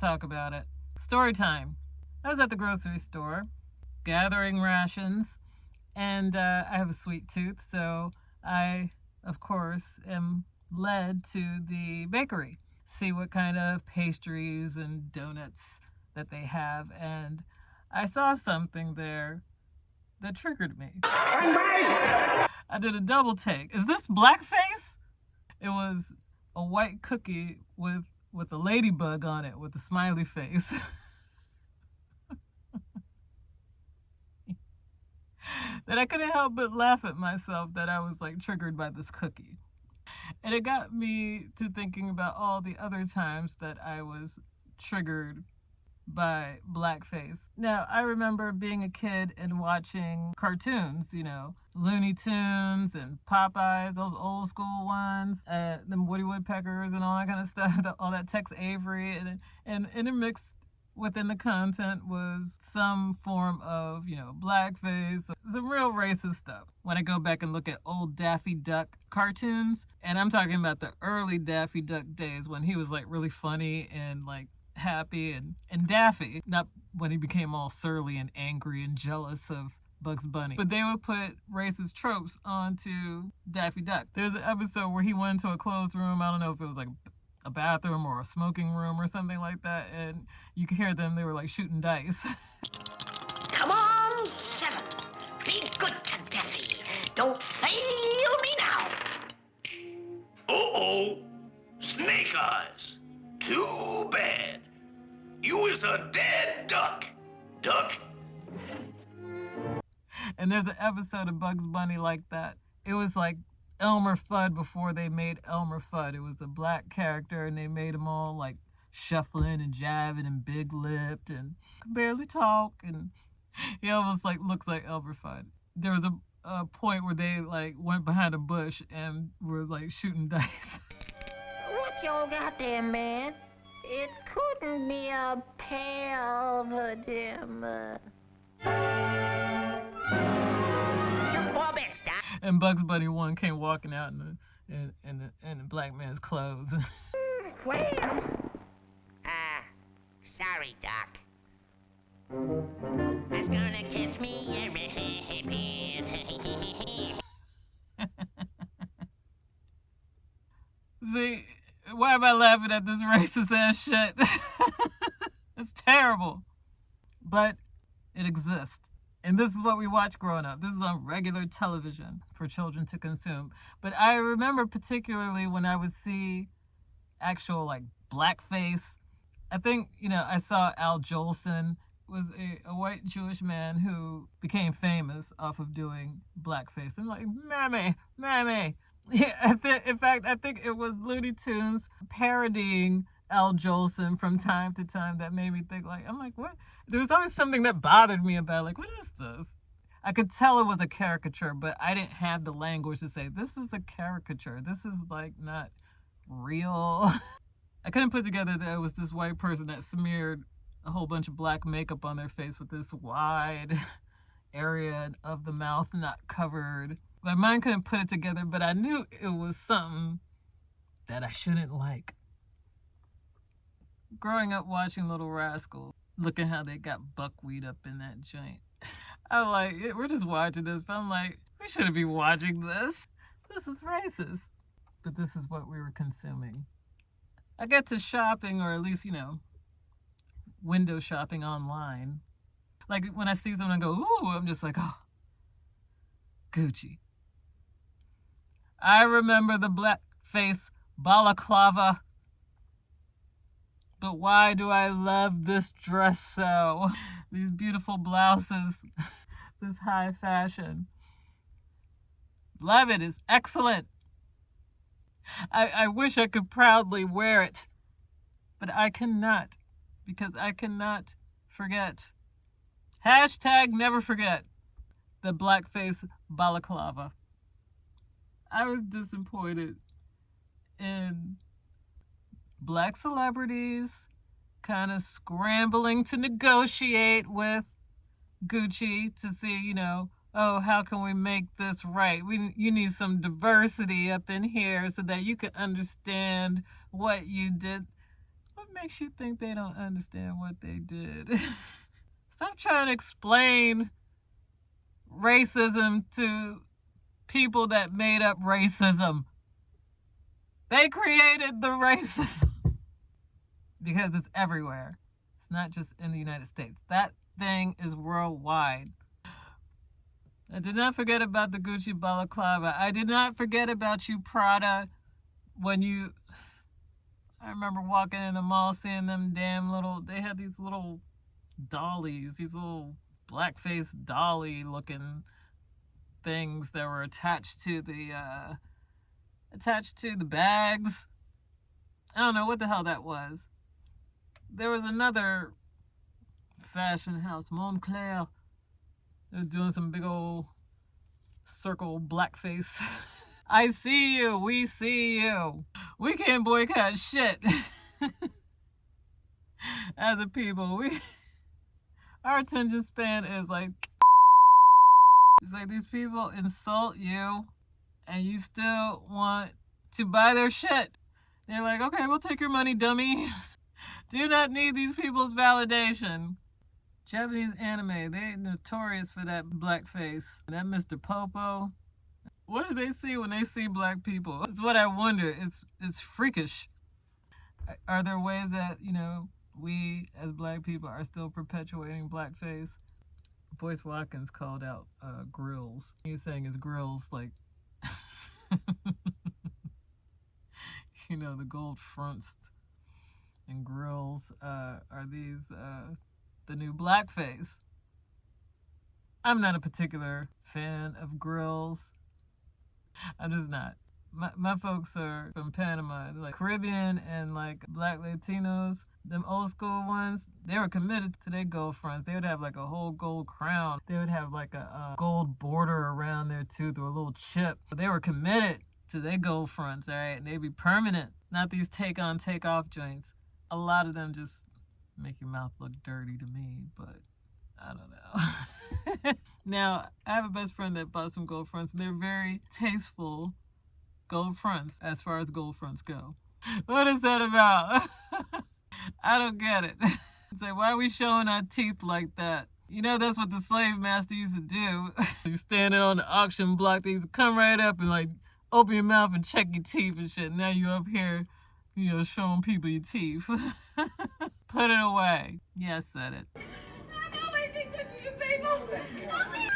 talk about it. Story time. I was at the grocery store gathering rations, and I have a sweet tooth, so I, of course, am led to the bakery, see what kind of pastries and donuts that they have, and I saw something there that triggered me. I did a double take. Is this Blackface? It was a white cookie with a ladybug on it with a smiley face. That I couldn't help but laugh at myself that I was like triggered by this cookie. And it got me to thinking about all the other times that I was triggered by blackface. Now, I remember being a kid and watching cartoons, Looney Tunes and Popeyes, those old school ones, the Woody Woodpeckers and all that kind of stuff, all that Tex Avery, and intermixed within the content was some form of, blackface, some real racist stuff. When I go back and look at old Daffy Duck cartoons, and I'm talking about the early Daffy Duck days when he was like really funny and like happy and Daffy, not when he became all surly and angry and jealous of Bugs Bunny. But they would put racist tropes onto Daffy Duck. There's an episode where he went into a closed room. I don't know if it was like a bathroom or a smoking room or something like that, and you could hear them, they were like shooting dice. Come on, 7. Be good to Desi. Don't fail me now. Uh-oh. Snake eyes. Too bad. You is a dead duck. Duck. And there's an episode of Bugs Bunny like that. It was like Elmer Fudd before they made Elmer Fudd. It was a black character, and they made him all like shuffling and jiving and big-lipped and could barely talk, and he almost like looks like Elmer Fudd. There was a point where they like went behind a bush and were like shooting dice. What y'all got there, man? It couldn't be a pair of them. And Bugs Bunny 1 came walking out in the black man's clothes. Well, sorry, Doc. That's gonna catch me a See, why am I laughing at this racist ass shit? It's terrible. But it exists. And this is what we watch growing up. This is on regular television for children to consume. But I remember particularly when I would see actual like blackface. I think, I saw Al Jolson was a white Jewish man who became famous off of doing blackface. I'm like, mammy. Yeah, in fact, I think it was Looney Tunes parodying Al Jolson from time to time that made me think I'm like, what? There was always something that bothered me about like, what is this? I could tell it was a caricature, but I didn't have the language to say, this is a caricature. This is like not real. I couldn't put together that it was this white person that smeared a whole bunch of black makeup on their face with this wide area of the mouth not covered. My mind couldn't put it together, but I knew it was something that I shouldn't like. Growing up watching Little Rascals, looking how they got buckwheat up in that joint. I'm like, we're just watching this, but I'm like, we shouldn't be watching this. This is racist. But this is what we were consuming. I get to shopping, or at least, window shopping online. Like when I see someone go, ooh, I'm just like, oh, Gucci. I remember the blackface balaclava. But why do I love this dress so? These beautiful blouses, this high fashion. Love it. It's excellent. I wish I could proudly wear it, but I cannot, because I cannot forget. Hashtag never forget the blackface balaclava. I was disappointed in black celebrities kind of scrambling to negotiate with Gucci to see, oh, how can we make this right? You need some diversity up in here so that you can understand what you did. makes you think they don't understand what they did? Stop trying to explain racism to people that made up racism. They created the racism because it's everywhere. It's not just in the United States. That thing is worldwide. I did not forget about the Gucci balaclava. I did not forget about you, Prada. I remember walking in the mall, seeing them they had these little dollies, these little blackface dolly looking things that were attached to the bags. I don't know what the hell that was. There was another fashion house, Montclair. They were doing some big old circle blackface. I see you. We see you. We can't boycott shit. As a people, our attention span is like, it's like these people insult you and you still want to buy their shit. They're like, okay, we'll take your money, dummy. Do not need these people's validation. Japanese anime, they're notorious for that blackface. That Mr. Popo. What do they see when they see black people? It's what I wonder. It's freakish. Are there ways that, we as black people are still perpetuating blackface? Boyce Watkins called out grills. He was saying his grills, like, the gold fronts and grills are these the new blackface. I'm not a particular fan of grills. I'm just not. My folks are from Panama, like Caribbean and like black Latinos. Them old school ones, they were committed to their gold fronts. They would have like a whole gold crown. They would have like a gold border around their tooth or a little chip. They were committed to their gold fronts, all right? And they'd be permanent, not these take-on, take-off joints. A lot of them just make your mouth look dirty to me, but I don't know. Now, I have a best friend that bought some gold fronts. They're very tasteful gold fronts as far as gold fronts go. What is that about? I don't get it. It's like, why are we showing our teeth like that? That's what the slave master used to do. You're standing on the auction block, they used to come right up and like open your mouth and check your teeth and shit. Now you up here, showing people your teeth. Put it away. Yeah, I said it. I've always been good to you people. Stop it!